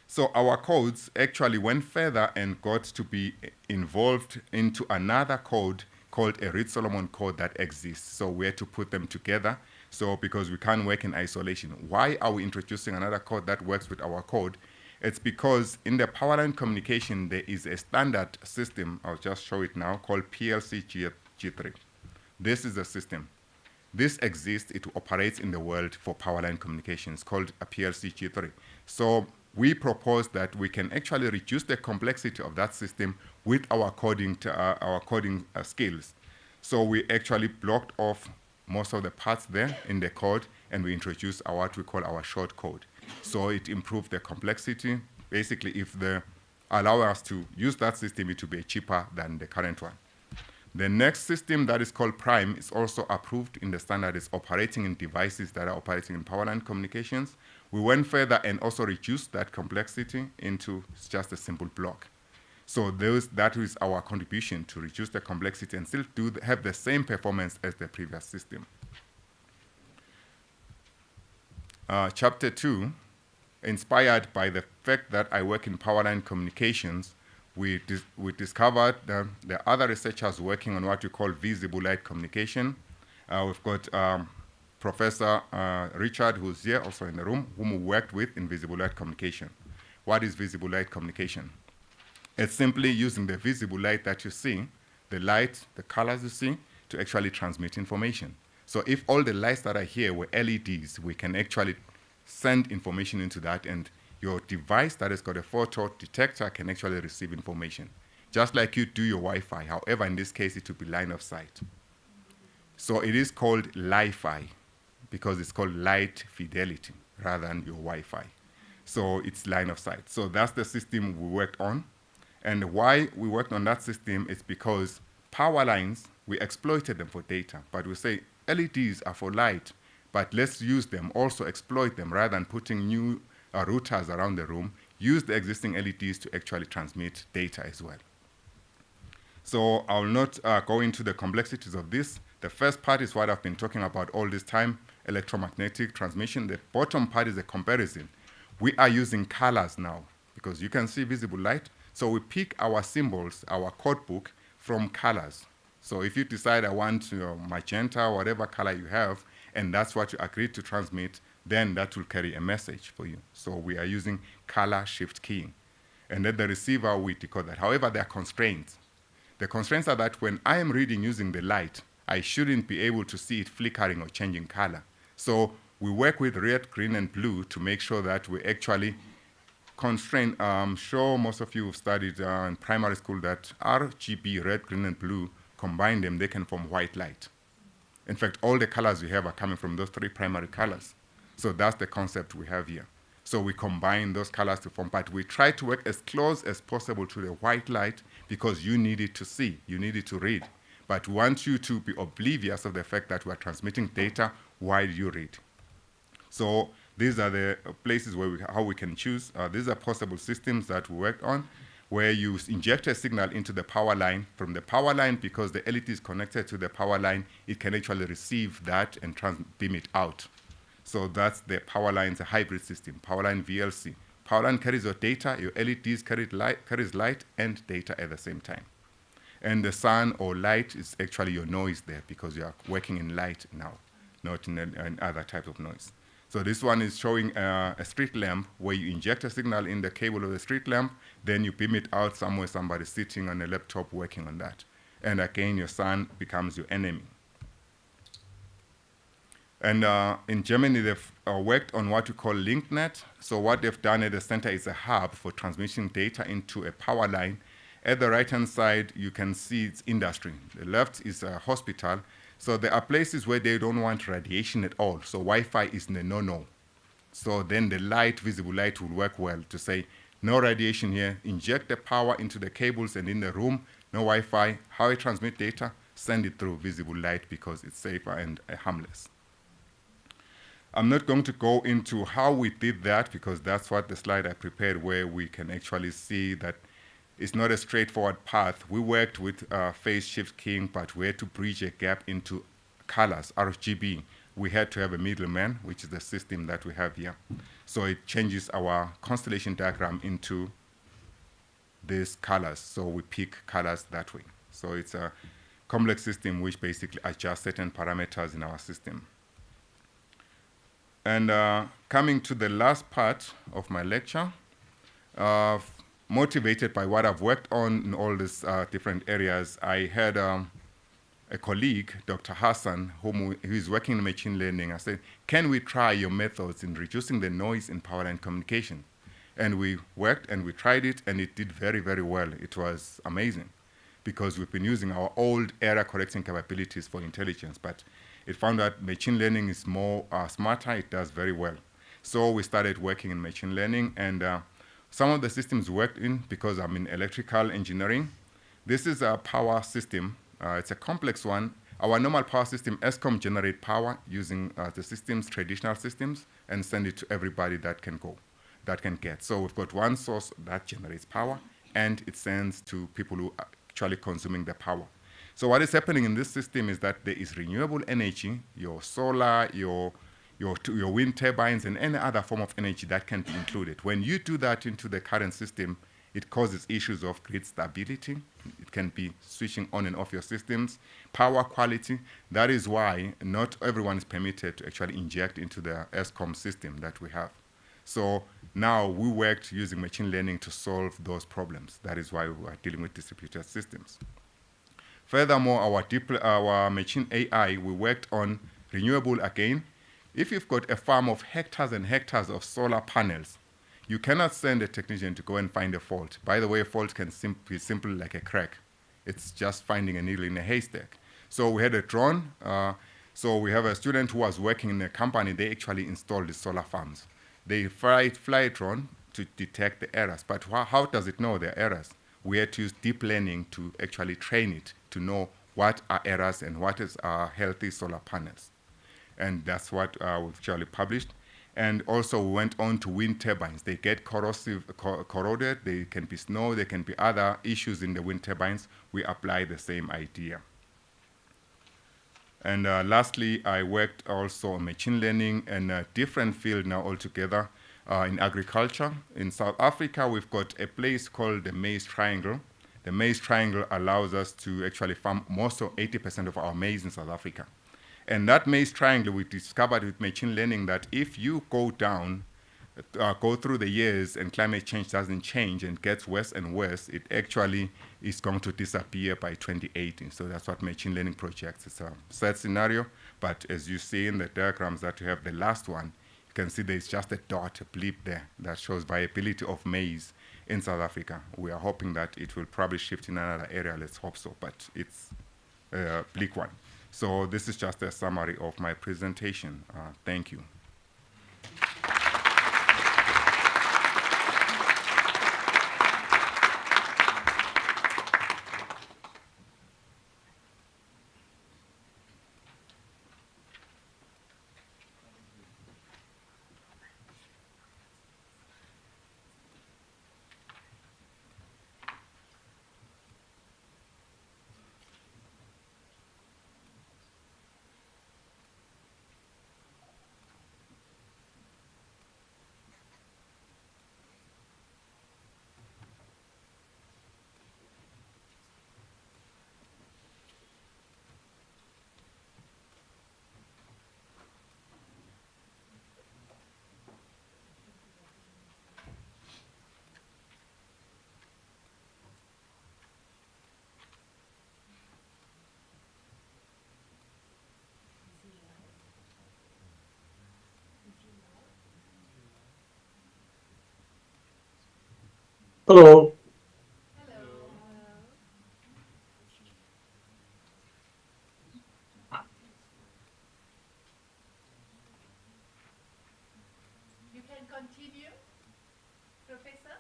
So our codes actually went further and got to be involved into another code called a Reed-Solomon code that exists. So we had to put them together. So because we can't work in isolation. Why are we introducing another code that works with our code? It's because in the power line communication, there is a standard system, I'll just show it now, called PLC G3. This is a system. This exists, it operates in the world for power line communications, called a PLC G3. So we propose that we can actually reduce the complexity of that system with our coding skills. So we actually blocked off most of the parts there in the code, and we introduced what we call our short code. So it improved the complexity. Basically, if they allow us to use that system, it will be cheaper than the current one. The next system that is called Prime is also approved in the standard. It's operating in devices that are operating in power line communications. We went further and also reduced that complexity into just a simple block. So that is our contribution to reduce the complexity and still have the same performance as the previous system. Chapter 2, inspired by the fact that I work in power line communications, we discovered the other researchers working on what we call visible light communication. We've got Professor Richard, who's here also in the room, whom we worked with in visible light communication. What is visible light communication? It's simply using the visible light that you see, the light, the colors you see, to actually transmit information. So if all the lights that are here were LEDs, we can actually send information into that, and your device that has got a photo detector can actually receive information, just like you do your Wi-Fi. However, in this case, it will be line of sight. So it is called Li-Fi because it's called light fidelity rather than your Wi-Fi. So it's line of sight. So that's the system we worked on. And why we worked on that system is because power lines, we exploited them for data, but we say LEDs are for light, but let's use them, also exploit them rather than putting new routers around the room, use the existing LEDs to actually transmit data as well. So I'll not go into the complexities of this. The first part is what I've been talking about all this time, electromagnetic transmission. The bottom part is a comparison. We are using colors now because you can see visible light. So we pick our symbols, our code book, from colors. So if you decide I want magenta, whatever color you have, and that's what you agreed to transmit, then that will carry a message for you. So we are using color shift keying. And then the receiver, we decode that. However, there are constraints. The constraints are that when I am reading using the light, I shouldn't be able to see it flickering or changing color. So we work with red, green, and blue to make sure that we actually constrain. Sure, most of you have studied in primary school that RGB, red, green, and blue, combine them, they can form white light. In fact, all the colors we have are coming from those three primary colors. So that's the concept we have here. So we combine those colors to form, but we try to work as close as possible to the white light because you need it to see, you need it to read. But we want you to be oblivious of the fact that we are transmitting data while you read. So these are the places where how we can choose. These are possible systems that we worked on, where you inject a signal into the power line. From the power line, because the LED is connected to the power line, it can actually receive that and beam it out. So that's the power line's a hybrid system, power line VLC. Power line carries your data, your LEDs carries light and data at the same time. And the sun or light is actually your noise there because you are working in light now, not in other type of noise. So this one is showing a street lamp where you inject a signal in the cable of the street lamp, then you beam it out somewhere, somebody sitting on a laptop working on that. And again, your sun becomes your enemy. And in Germany, they've worked on what we call LinkNet. So what they've done at the center is a hub for transmitting data into a power line. At the right-hand side, you can see it's industry. The left is a hospital. So there are places where they don't want radiation at all. So Wi-Fi is the no-no. So then the light, visible light, will work well to say, no radiation here, inject the power into the cables and in the room, no Wi-Fi. How I transmit data, send it through visible light because it's safer and harmless. I'm not going to go into how we did that because that's what the slide I prepared, where we can actually see that It's not a straightforward path. We worked with phase shift keying, but we had to bridge a gap into colors, RGB. We had to have a middleman, which is the system that we have here. So it changes our constellation diagram into these colors. So we pick colors that way. So it's a complex system which basically adjusts certain parameters in our system. And coming to the last part of my lecture, motivated by what I've worked on in all these different areas, I had a colleague, Dr. Hassan, who is working in machine learning. I said, can we try your methods in reducing the noise in power line communication? And we worked and we tried it, and it did very, very well. It was amazing because we've been using our old error correcting capabilities for intelligence, but it found that machine learning is more smarter. It does very well. So we started working in machine learning, and some of the systems worked in, because I'm in electrical engineering. This is a power system. It's a complex one. Our normal power system, ESCOM, generate power using the system's traditional systems and send it to everybody that can get. So we've got one source that generates power, and it sends to people who are actually consuming the power. So what is happening in this system is that there is renewable energy, your solar, your wind turbines, and any other form of energy that can be included. When you do that into the current system, it causes issues of grid stability. It can be switching on and off your systems. Power quality. That is why not everyone is permitted to actually inject into the ESCOM system that we have. So now we worked using machine learning to solve those problems. That is why we are dealing with distributed systems. Furthermore, our machine AI, we worked on renewable again. If you've got a farm of hectares and hectares of solar panels, you cannot send a technician to go and find a fault. By the way, a fault can be simple like a crack. It's just finding a needle in a haystack. So we had a drone. So we have a student who was working in a company. They actually installed the solar farms. They fly a drone to detect the errors. But how does it know the errors? We had to use deep learning to actually train it to know what are errors and what is healthy solar panels. And that's what we've actually published. And also we went on to wind turbines. They get corroded, they can be snow, there can be other issues in the wind turbines. We apply the same idea. And lastly, I worked also on machine learning in a different field now altogether, in agriculture. In South Africa, we've got a place called the Maize Triangle. The Maize Triangle allows us to actually farm most of 80% of our maize in South Africa. And that Maize Triangle, we discovered with machine learning that if you go down, go through the years and climate change doesn't change and gets worse and worse, it actually is going to disappear by 2080. So that's what machine learning projects. It's a sad scenario, but as you see in the diagrams that you have, the last one, you can see there's just a dot, a blip there that shows viability of maize in South Africa. We are hoping that it will probably shift in another area, let's hope so, but it's a bleak one. So this is just a summary of my presentation. Thank you. Hello. You can continue, Professor.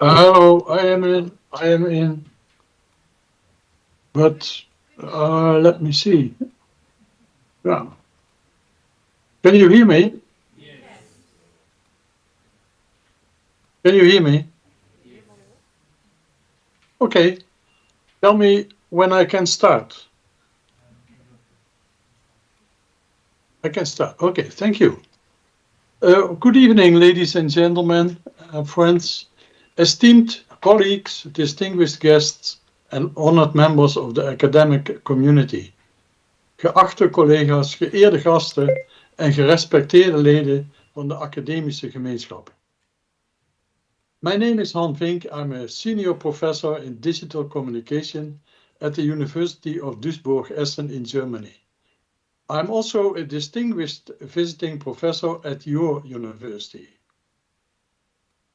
Hello, I am in. But let me see. Yeah. Can you hear me? Yes. Can you hear me? Yes. Okay. Tell me when I can start. I can start. Okay, thank you. Good evening, ladies and gentlemen, friends, esteemed colleagues, distinguished guests, and honored members of the academic community. Geachte collega's, geëerde gasten en gerespecteerde leden van de academische gemeenschap. My name is Han Vink. I'm a senior professor in digital communication at the University of Duisburg-Essen in Germany. I'm also a distinguished visiting professor at your university.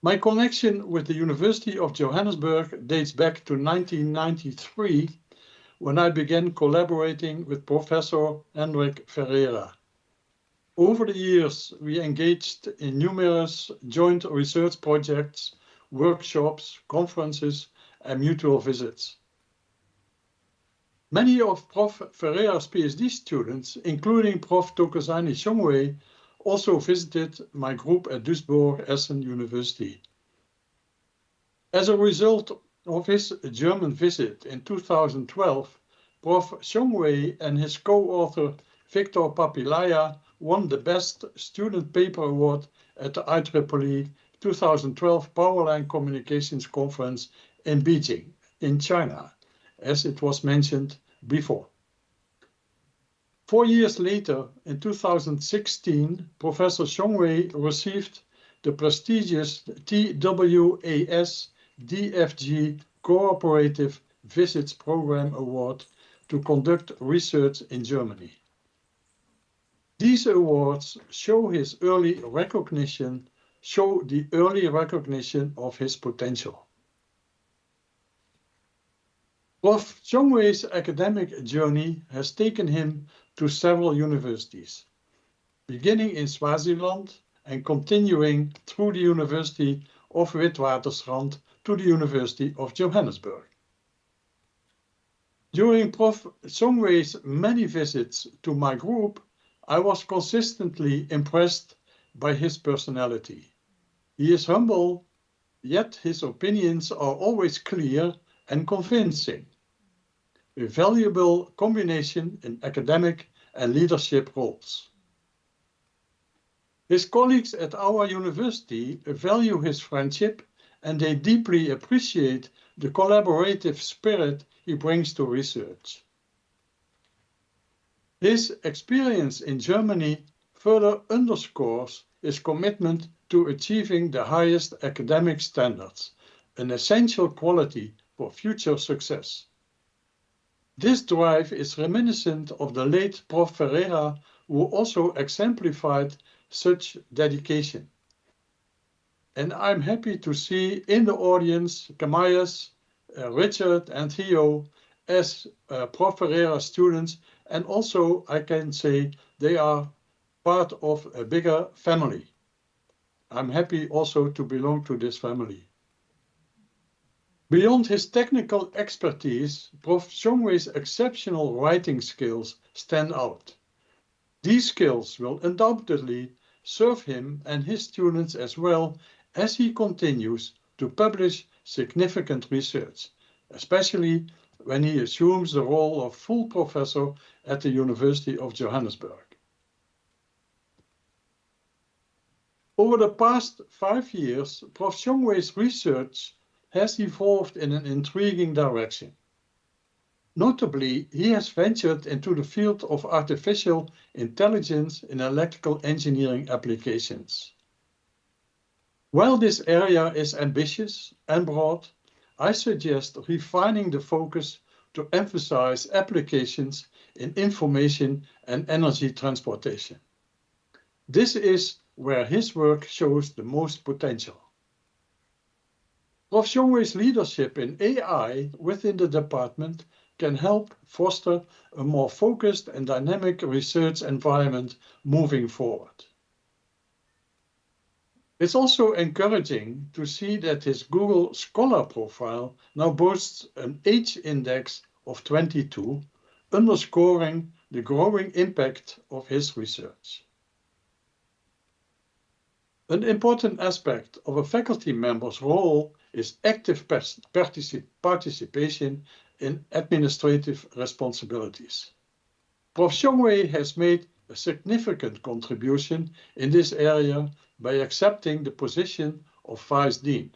My connection with the University of Johannesburg dates back to 1993, when I began collaborating with Professor Hendrik Ferreira. Over the years, we engaged in numerous joint research projects, workshops, conferences, and mutual visits. Many of Prof. Ferreira's PhD students, including Prof. Thokozani Shongwe, also visited my group at Duisburg-Essen University. As a result of his German visit in 2012, Prof. Shongwe and his co-author Victor Papilaya won the Best Student Paper Award at the IEEE 2012 Powerline Communications Conference in Beijing, in China, as it was mentioned before. 4 years later, in 2016, Professor Shongwe received the prestigious TWAS DFG Cooperative Visits Program Award to conduct research in Germany. These awards show the early recognition of his potential. Prof. Shongwe's academic journey has taken him to several universities, beginning in Swaziland and continuing through the University of Witwatersrand to the University of Johannesburg. During Prof. Shongwe's many visits to my group, I was consistently impressed by his personality. He is humble, yet his opinions are always clear and convincing, a valuable combination in academic and leadership roles. His colleagues at our university value his friendship, and they deeply appreciate the collaborative spirit he brings to research. His experience in Germany further underscores his commitment to achieving the highest academic standards, an essential quality for future success. This drive is reminiscent of the late Prof. Ferreira, who also exemplified such dedication. And I'm happy to see in the audience Kamayas, Richard and Theo as Prof. Ferreira students, and also I can say they are part of a bigger family. I'm happy also to belong to this family. Beyond his technical expertise, Prof. Shongwe's exceptional writing skills stand out. These skills will undoubtedly serve him and his students as well as he continues to publish significant research, especially when he assumes the role of full professor at the University of Johannesburg. Over the past 5 years, Prof. Shongwe's research has evolved in an intriguing direction. Notably, he has ventured into the field of artificial intelligence in electrical engineering applications. While this area is ambitious and broad, I suggest refining the focus to emphasize applications in information and energy transportation. This is where his work shows the most potential. Prof. Shongwe's leadership in AI within the department can help foster a more focused and dynamic research environment moving forward. It's also encouraging to see that his Google Scholar profile now boasts an age index of 22, underscoring the growing impact of his research. An important aspect of a faculty member's role is active participation in administrative responsibilities. Prof. Shongwe has made a significant contribution in this area by accepting the position of Vice Dean.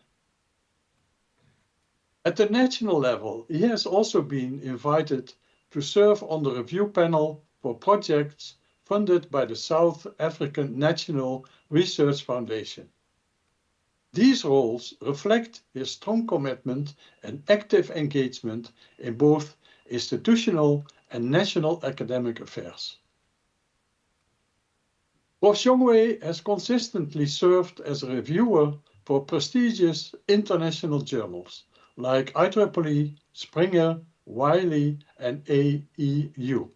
At the national level, he has also been invited to serve on the review panel for projects funded by the South African National Research Foundation. These roles reflect his strong commitment and active engagement in both institutional and national academic affairs. Prof. Shongwe has consistently served as a reviewer for prestigious international journals like IEEE, Springer, Wiley, and AEU.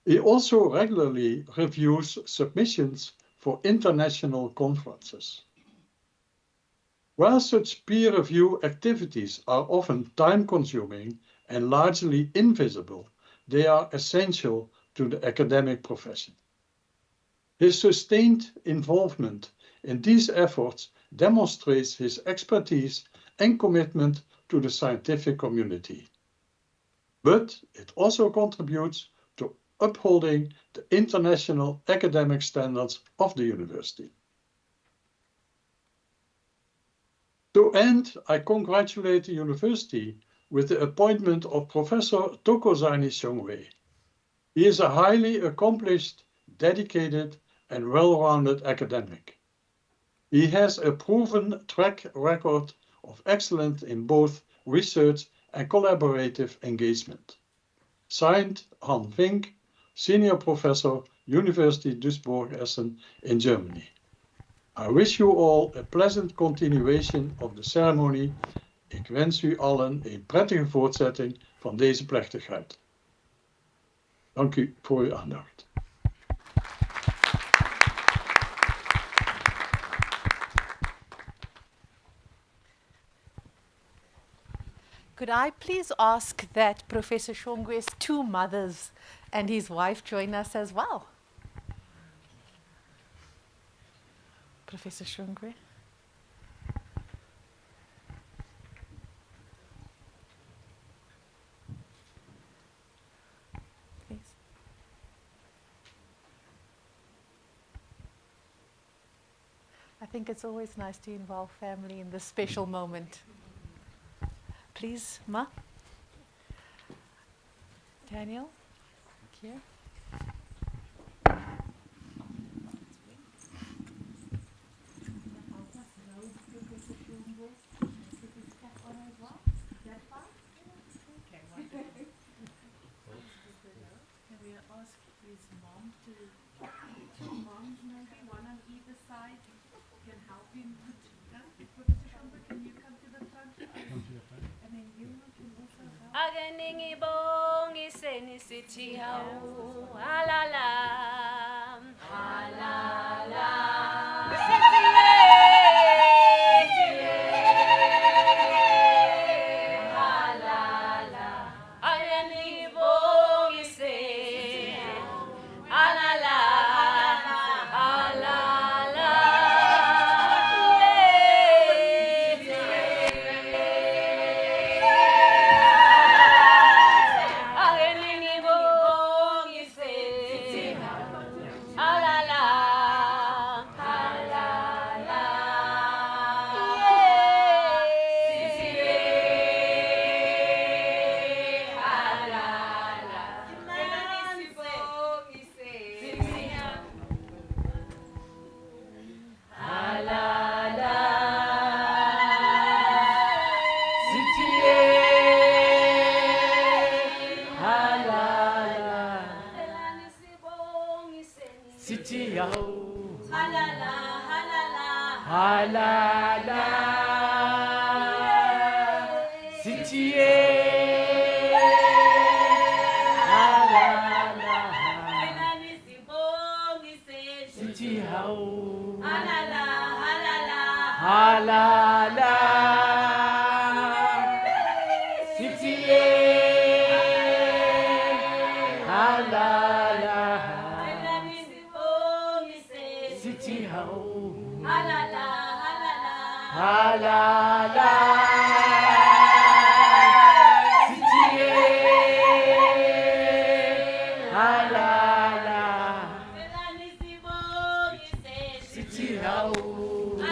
He also regularly reviews submissions for international conferences. While such peer review activities are often time-consuming and largely invisible, they are essential to the academic profession. His sustained involvement in these efforts demonstrates his expertise and commitment to the scientific community. But it also contributes to upholding the international academic standards of the university. To end, I congratulate the university with the appointment of Professor Thokozani Shongwe. He is a highly accomplished, dedicated, and well-rounded academic. He has a proven track record of excellence in both research and collaborative engagement. Signed, Han Vink, Senior Professor, University Duisburg-Essen in Germany. I wish you all a pleasant continuation of the ceremony. Ik wens u allen een prettige voortzetting van deze plechtigheid. Dank u voor uw aandacht. Could I please ask that Professor Shongwe's two mothers and his wife join us as well? Professor Shongwe. Please. I think it's always nice to involve family in this special moment. Please, Ma. Daniel, thank you. Can we ask his mom to, two moms maybe, one on either side, can help him put down? Professor Shongwe, can you come to the front? And then you can also help. Ageningi bongi seni siti hau halala halala halala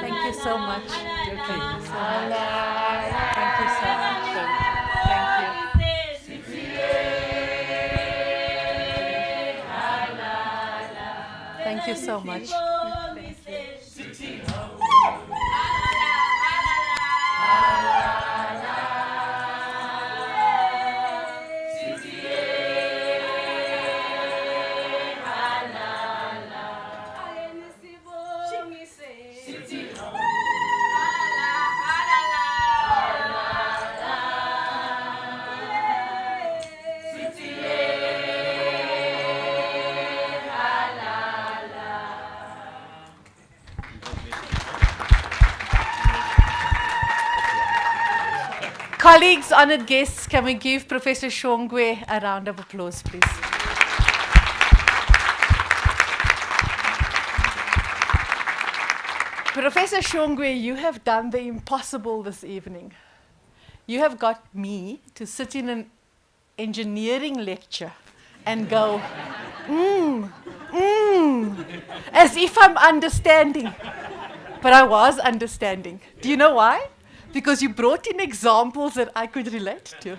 Thank you so much. Thank you so much. Thank you so much. Thank you so much. Colleagues, honored guests, can we give Professor Shongwe a round of applause, please? Professor Shongwe, you have done the impossible this evening. You have got me to sit in an engineering lecture and go, as if I'm understanding. But I was understanding. Do you know why? Because you brought in examples that I could relate to.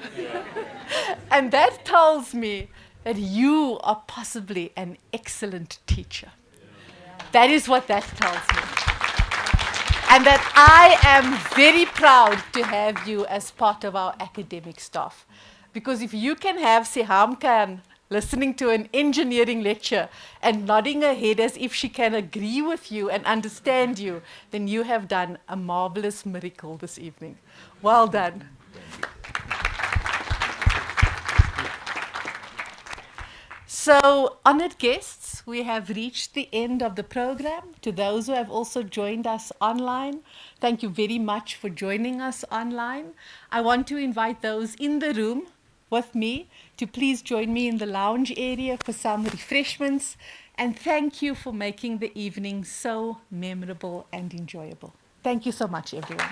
And that tells me that you are possibly an excellent teacher. That is what that tells me. And that I am very proud to have you as part of our academic staff. Because if you can have Sehamkan listening to an engineering lecture and nodding her head as if she can agree with you and understand you, then you have done a marvelous miracle this evening. Well done. So, honored guests, we have reached the end of the program. To those who have also joined us online, thank you very much for joining us online. I want to invite those in the room with me to please join me in the lounge area for some refreshments. And thank you for making the evening so memorable and enjoyable. Thank you so much, everyone.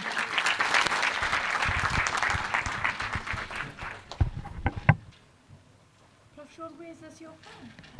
Prof. Shongwe, is this your phone?